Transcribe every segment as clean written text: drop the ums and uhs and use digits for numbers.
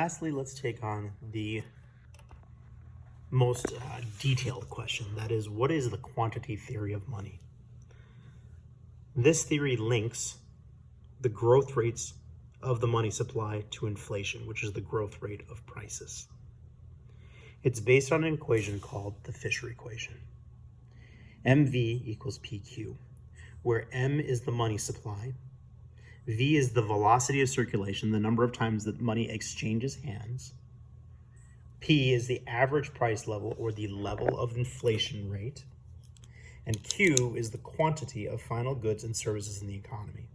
Lastly, let's take on the most detailed question. That is, what is the quantity theory of money? This theory links the growth rates of the money supply to inflation, which is the growth rate of prices. It's based on an equation called the Fisher equation. MV equals PQ, where M is the money supply, V is the velocity of circulation, the number of times that money exchanges hands, P is the average price level or the level of inflation rate, and Q is the quantity of final goods and services in the economy.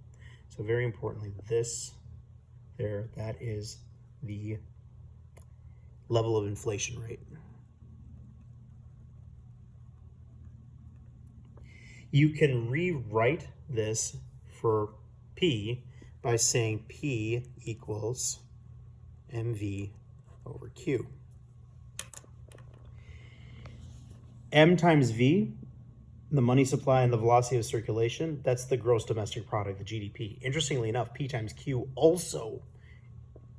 So very importantly, that is the level of inflation rate. You can rewrite this for P by saying P equals MV over Q. M times V, the money supply and the velocity of circulation, that's the gross domestic product, the GDP. Interestingly enough, P times Q also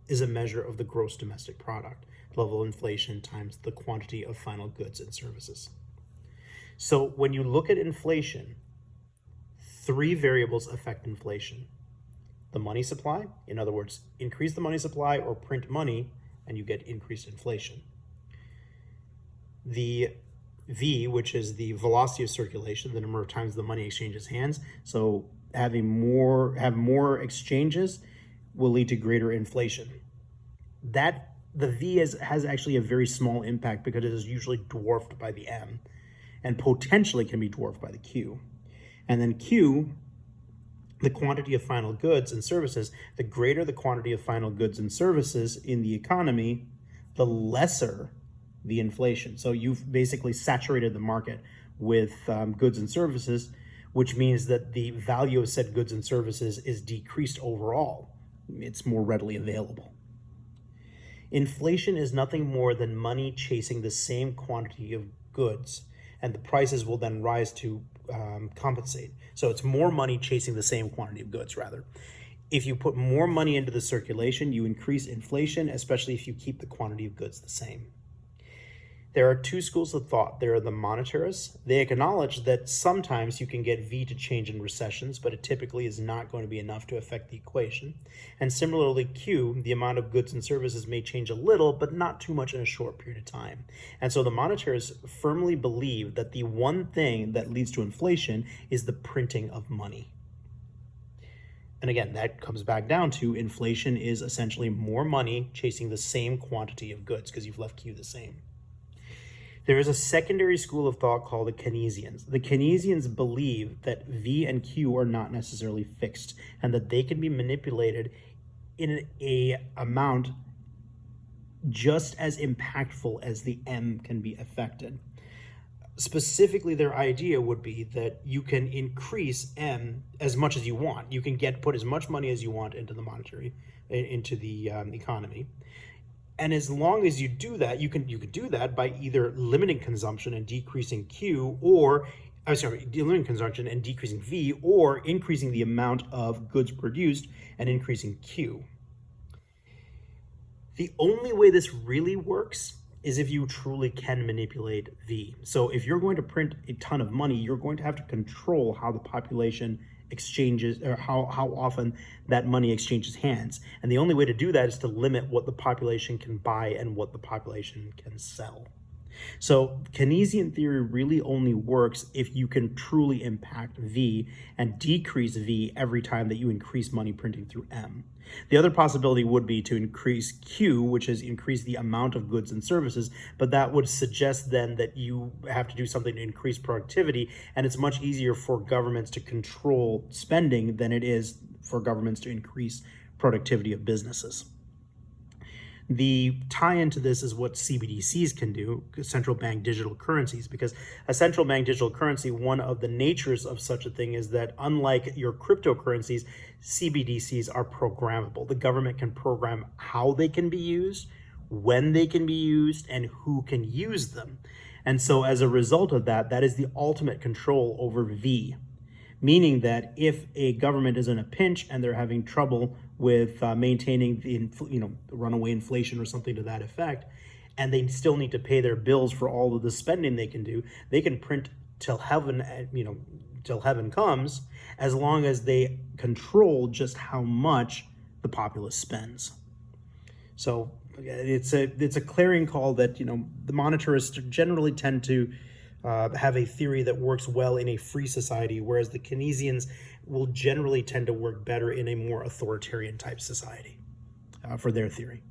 is a measure of the gross domestic product, level of inflation times the quantity of final goods and services. So when you look at inflation, three variables affect inflation. The money supply, in other words, increase the money supply or print money and you get increased inflation. The V, which is the velocity of circulation, the number of times the money exchanges hands. So have more exchanges will lead to greater inflation. The V has actually a very small impact because it is usually dwarfed by the M and potentially can be dwarfed by the Q. And then Q, the quantity of final goods and services, the greater the quantity of final goods and services in the economy, the lesser the inflation. So you've basically saturated the market with goods and services, which means that the value of said goods and services is decreased overall. It's more readily available. Inflation is nothing more than money chasing the same quantity of goods, and the prices will then rise to compensate. So it's more money chasing the same quantity of goods, rather. If you put more money into the circulation, you increase inflation, especially if you keep the quantity of goods the same. There are two schools of thought. There are the monetarists. They acknowledge that sometimes you can get V to change in recessions, but it typically is not going to be enough to affect the equation. And similarly, Q, the amount of goods and services may change a little, but not too much in a short period of time. And so the monetarists firmly believe that the one thing that leads to inflation is the printing of money. And again, that comes back down to inflation is essentially more money chasing the same quantity of goods because you've left Q the same. There is a secondary school of thought called the Keynesians. The Keynesians believe that V and Q are not necessarily fixed and that they can be manipulated in an amount just as impactful as the M can be affected. Specifically, their idea would be that you can increase M as much as you want. You can put as much money as you want into the economy. And as long as you do that, you can do that by either limiting consumption and decreasing limiting consumption and decreasing V, or increasing the amount of goods produced and increasing Q. The only way this really works is if you truly can manipulate V. So if you're going to print a ton of money, you're going to have to control how the population exchanges, or how often that money exchanges hands. And the only way to do that is to limit what the population can buy and what the population can sell. So Keynesian theory really only works if you can truly impact V and decrease V every time that you increase money printing through M. The other possibility would be to increase Q, which is increase the amount of goods and services, but that would suggest then that you have to do something to increase productivity, and it's much easier for governments to control spending than it is for governments to increase productivity of businesses. The tie-in to this is what CBDCs can do, central bank digital currencies, because a central bank digital currency, one of the natures of such a thing is that unlike your cryptocurrencies, CBDCs are programmable. The government can program how they can be used, when they can be used, and who can use them. And so as a result of that, that is the ultimate control over V. meaning that if a government is in a pinch and they're having trouble with maintaining the runaway inflation or something to that effect, and they still need to pay their bills for all of the spending they can do, they can print till heaven, till heaven comes, as long as they control just how much the populace spends. So it's a clarion call that the monetarists generally tend to have a theory that works well in a free society, whereas the Keynesians will generally tend to work better in a more authoritarian type society for their theory.